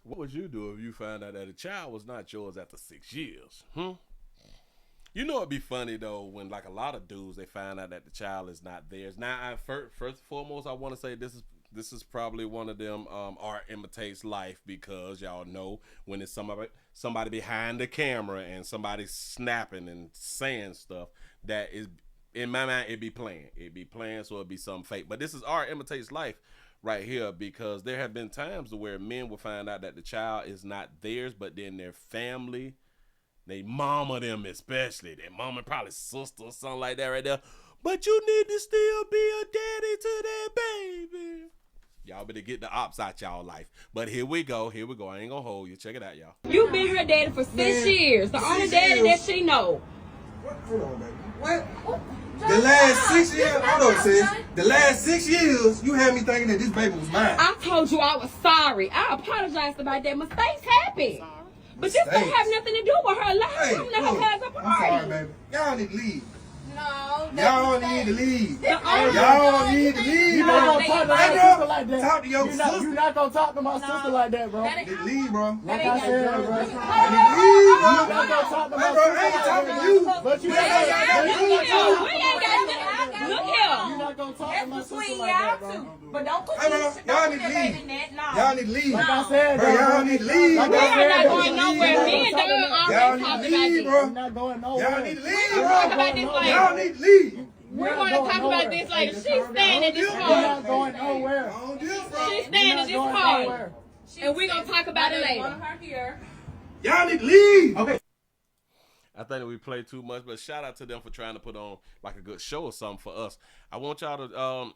What would you do if you found out that a child was not yours after 6 years? You know it'd be funny though when like a lot of dudes they find out that the child is not theirs. Now, first and foremost, I want to say this is probably one of them art imitates life, because y'all know when it's somebody behind the camera and somebody snapping and saying stuff that is in my mind it'd be playing, so it'd be something fake. But this is art imitates life right here, because there have been times where men will find out that the child is not theirs, but then their family, they mama them especially, their mama probably sister or something like that right there. But you need to still be a daddy to that baby. Y'all better get the ops out y'all life. But here we go. I ain't gonna hold you. Check it out, y'all. You been her daddy for 6 years. The only daddy that she know. What? Hold on, baby. What? The last 6 years, hold on, sis. The last 6 years, you had me thinking that this baby was mine. I told you I was sorry. I apologized about that. Mistakes happen. But this don't have nothing to do with her life. Hey, I'm not her cousin party. I'm sorry, baby. Y'all need to leave. No. Y'all need to leave. Y'all need to leave. You're not gonna talk to my sister like that. Talk to your sister. You're not gonna talk to my sister like that, bro. Need to leave, bro. Like I said, bro. Need to leave, bro. You're not gonna talk to my Hey, bro, sister I ain't like talking that. to you. But you Look here. You're not gonna talk to my That's sister between like that, y'all bro. two. But don't put Hey, bro, y'all need to leave. Y'all need to leave. Like I said, Bro, y'all need to leave. Like We I are said, not bro. going nowhere. Me and Doug Y'all already need talked to about leave, this. bro. You're not going nowhere. Y'all need to leave, We're bro. talk about this later. Y'all need to leave. We're going to talk about this later. She's staying in this You're car. not going nowhere. Don't do it, bro. She's staying in this car. And we're going to talk about it later. Her here. Y'all need to leave. Okay. I think that we play too much, but shout out to them for trying to put on like a good show or something for us. I want y'all to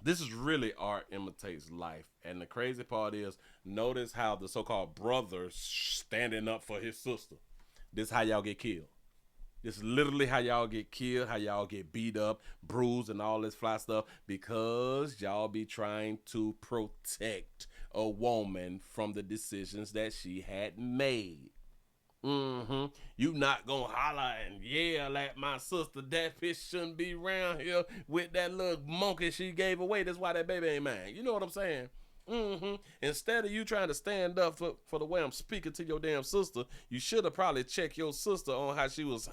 this is really art imitates life. And the crazy part is, notice how the so-called brother standing up for his sister. This is how y'all get killed. This is literally how y'all get killed, how y'all get beat up, bruised, and all this fly stuff, because y'all be trying to protect a woman from the decisions that she had made. You not gonna holler and yell at my sister. That bitch shouldn't be around here with that little monkey she gave away. That's why that baby ain't mine. You know what I'm saying? Instead of you trying to stand up for the way I'm speaking to your damn sister, you should have probably checked your sister on how she was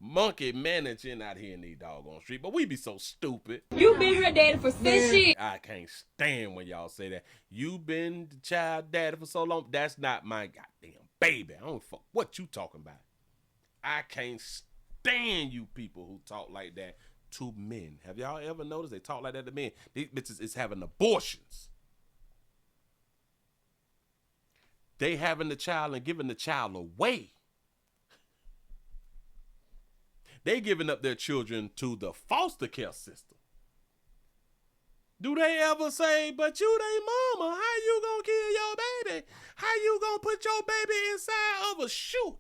monkey managing out here in these doggone street. But we be so stupid. You been her daddy for 6 years. I can't stand when y'all say that. You been the child daddy for so long. That's not my goddamn baby. I don't fuck what you talking about. I can't stand you people who talk like that to men. Have y'all ever noticed they talk like that to men? These bitches is having abortions. They having the child and giving the child away. They giving up their children to the foster care system. Do they ever say, but you they mama, how you gonna kill your baby? How you gonna put your baby inside of a chute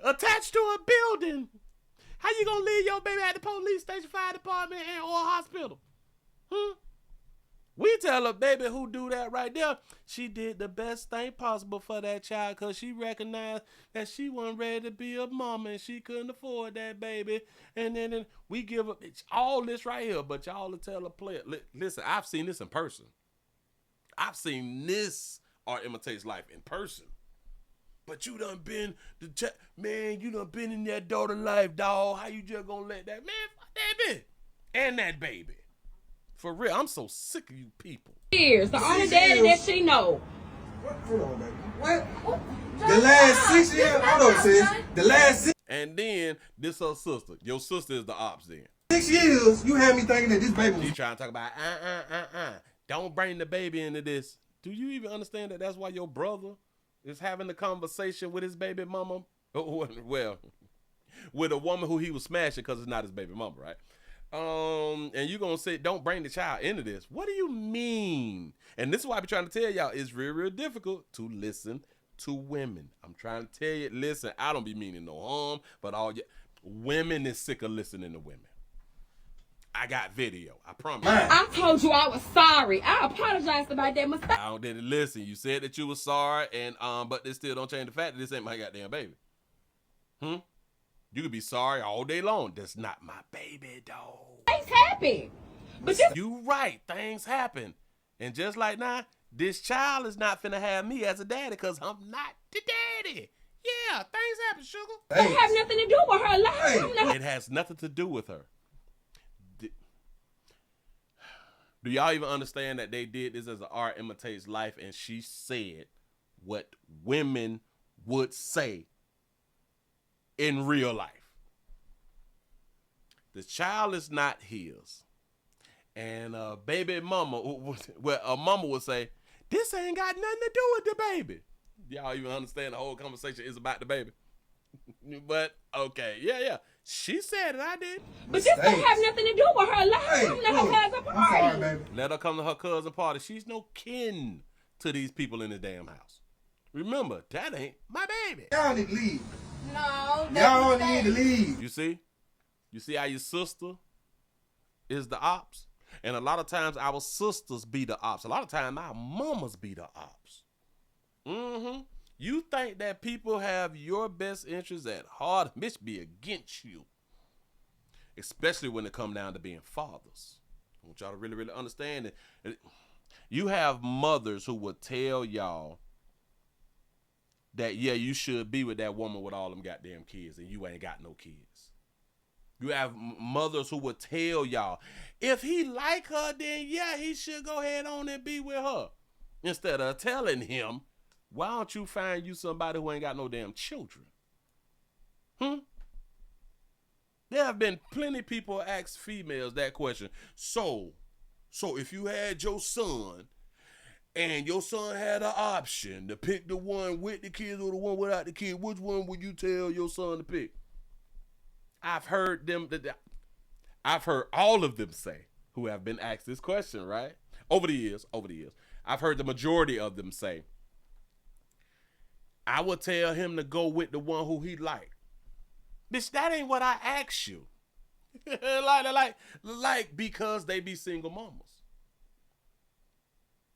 attached to a building? How you gonna leave your baby at the police station, fire department, or hospital? We tell a baby who do that right there, she did the best thing possible for that child, because she recognized that she wasn't ready to be a mama and she couldn't afford that baby. And then we give up all this right here, but y'all will tell a player, listen, I've seen this in person. I've seen this art imitates life in person. But you done been, man, you done been in that daughter life, dog. How you just gonna let that, man, fuck that bitch and that baby. For real, I'm so sick of you people. Years. The only daddy that she know. What? Hold on, baby. What? The last 6 years, hold on, sis. The last 6 And then this her sister. Your sister is the ops then. years, you had me thinking that this baby was. You trying to talk about don't bring the baby into this. Do you even understand that that's why your brother is having a conversation with his baby mama? Well, with a woman who he was smashing because it's not his baby mama, right? And you gonna say don't bring the child into this. What do you mean? And this is why I be trying to tell y'all, it's real difficult to listen to women. I'm trying to tell you, listen, I don't be meaning no harm, but all women is sick of listening to women. I got video, I promise. I told you I was sorry. I apologized about that mistake. I don't didn't listen. You said that you were sorry, and but this still don't change the fact that this ain't my goddamn baby. You could be sorry all day long. That's not my baby, dog. Things happen. But You right, things happen. And just like now, This child is not finna have me as a daddy because I'm not the daddy. Yeah, things happen, sugar. Don't have nothing to do with her life. Hey. It has nothing to do with her. Do y'all even understand that they did this as an art imitates life, and she said what women would say in real life? The child is not his. And baby mama, well, a mama would say, this ain't got nothing to do with the baby. Y'all even understand the whole conversation is about the baby? But, okay, yeah. She said it, I did. But this don't have nothing to do with her life. Hey, Come to her cousin I'm party. sorry, baby. Let her come to her cousin party. She's no kin to these people in the damn house. Remember, that ain't my baby. Y'all need to leave. No, Y'all need to leave. You see? You see how your sister is the ops? And a lot of times our sisters be the ops. A lot of times our mamas be the ops. Mm-hmm. You think that people have your best interests at heart, bitch, be against you. Especially when it come down to being fathers. I want y'all to really, really understand it. You have mothers who will tell y'all that, yeah, you should be with that woman with all them goddamn kids and you ain't got no kids. You have mothers who will tell y'all, if he like her, then yeah, he should go ahead on and be with her. Instead of telling him, why don't you find you somebody who ain't got no damn children? There have been plenty of people ask females that question. So if you had your son and your son had an option to pick the one with the kids or the one without the kid, which one would you tell your son to pick? I've heard all of them say, who have been asked this question, right? Over the years, I've heard the majority of them say, I would tell him to go with the one who he like. Bitch, that ain't what I asked you. like because they be single mamas.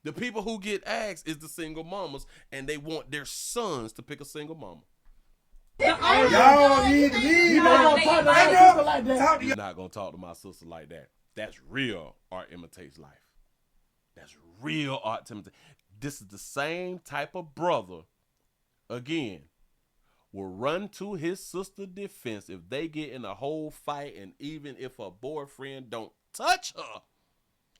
The people who get asked is the single mamas, and they want their sons to pick a single mama. Y'all need to leave. You not gonna talk to my sister like that. You're not gonna talk to my sister like that. That's real art imitates life. That's real art imitates. This is the same type of brother, again, will run to his sister's defense if they get in a whole fight, and even if her boyfriend don't touch her,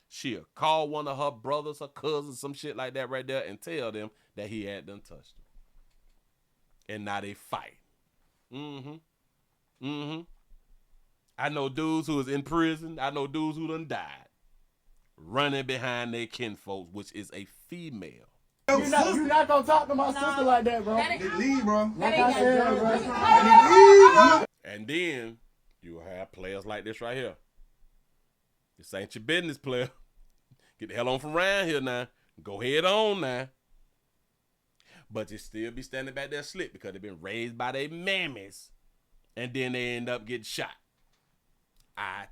she'll call one of her brothers, her cousins, some shit like that right there, and tell them that he had done touched her. And now they fight. I know dudes who is in prison. I know dudes who done died running behind their kinfolks, which is a female. You not gonna talk to my sister like that, bro. Leave, bro. Like I said, bro. And then you have players like this right here. This ain't your business, player. Get the hell on from around here now. Go head on now. But you still be standing back there slick because they've been raised by their mammies. And then they end up getting shot. I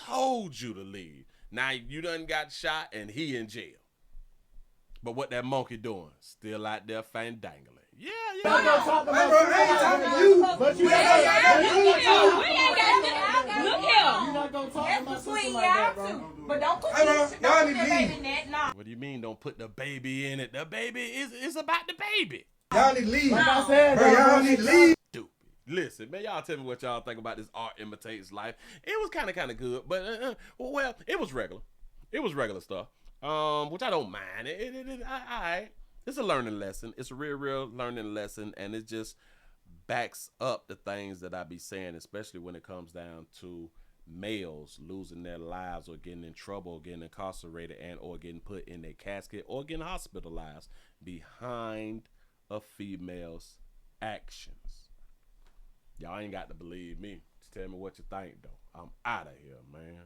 told you to leave. Now you done got shot and he in jail. But what that monkey doing? Still out there fandangling. Yeah. You not gonna talk to my Hey, bro, sister I ain't like talking that. to you. But you Look here. not gonna talk to my sister Between like y'all that, bro. two. But don't put Hey, bro, this y'all don't need put to that leave. baby in that. No. What do you mean don't put the baby in it? The baby is about the baby. Y'all need to leave. Like I said, Bro, y'all bro. need to leave. Stupid. Listen, man, y'all tell me what y'all think about this art imitates life. It was kind of good, but well, it was regular. It was regular stuff. Which I don't mind. It's a learning lesson. It's a real learning lesson, and it just backs up the things that I be saying, especially when it comes down to males losing their lives or getting in trouble or getting incarcerated and or getting put in a casket or getting hospitalized behind a female's actions. Y'all ain't got to believe me. Just tell me what you think, though. I'm out of here, man.